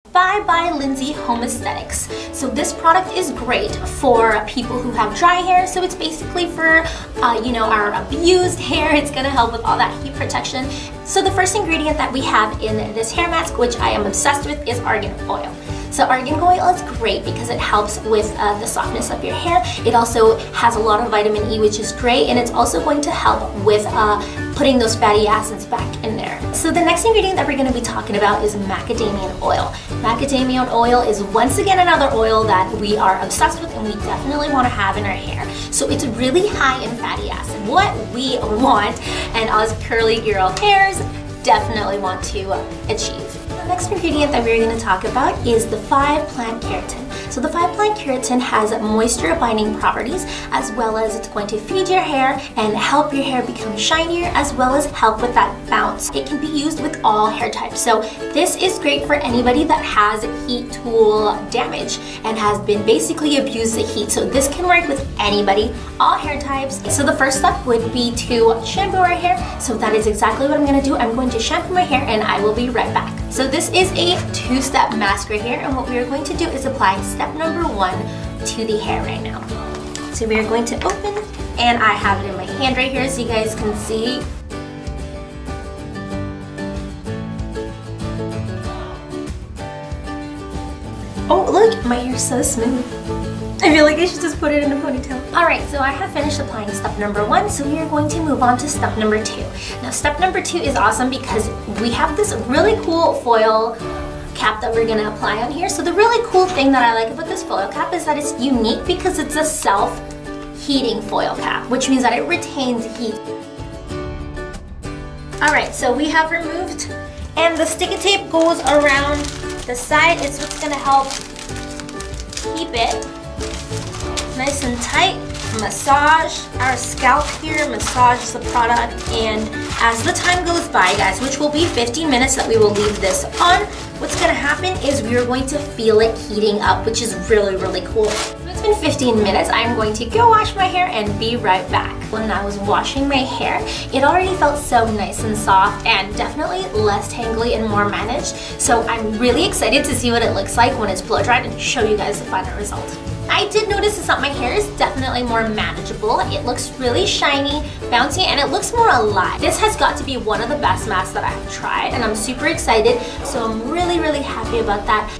by Lindsay Home Aesthetics. So this product is great for people who have dry hair. So it's basically for, our abused hair. It's gonna help with all that heat protection. So the first ingredient that we have in this hair mask, which I am obsessed with, is argan oil. So argan oil is great because it helps with the softness of your hair. It also has a lot of vitamin E, which is great, and it's also going to help with putting those fatty acids back in there. So the next ingredient that we're going to be talking about is macadamia oil. Macadamia oil is once again another oil that we are obsessed with and we definitely want to have in our hair. So it's really high in fatty acid. What we want, and us curly girl hairs definitely want to achieve. The next ingredient that we're going to talk about is the 5-plant keratin. So the 5-plant keratin has moisture binding properties, as well as it's going to feed your hair and help your hair become shinier, as well as help with that bounce. It can be used with all hair types. So this is great for anybody that has heat tool damage and has been basically abused the heat. So this can work with anybody, all hair types. So the first step would be to shampoo our hair. So that is exactly what I'm going to do. I'm going to shampoo my hair and I will be right back. So this is a 2-step mask right here, and what we are going to do is apply step number 1 to the hair right now. So we are going to open, and I have it in my hand right here so you guys can see. Oh look, my hair's so smooth. I feel like I should just put it in a ponytail. Alright, so I have finished applying step number 1, so we are going to move on to step number 2. Now step number 2 is awesome because we have this really cool foil cap that we're going to apply on here. So the really cool thing that I like about this foil cap is that it's unique because it's a self-heating foil cap, which means that it retains heat. Alright, so we have removed, and the sticky tape goes around the side. It's what's going to help keep it nice and tight. Massage our scalp here, massage the product, and as the time goes by, guys, which will be 15 minutes that we will leave this on, what's going to happen is we are going to feel it heating up, which is really, really cool. So it's been 15 minutes. I'm going to go wash my hair and be right back. When I was washing my hair, it already felt so nice and soft and definitely less tangly and more managed. So I'm really excited to see what it looks like when it's blow dried and show you guys the final result. I did notice that my hair is definitely more manageable. It looks really shiny, bouncy, and it looks more alive. This has got to be one of the best masks that I have tried, and I'm super excited. So I'm really, really happy about that.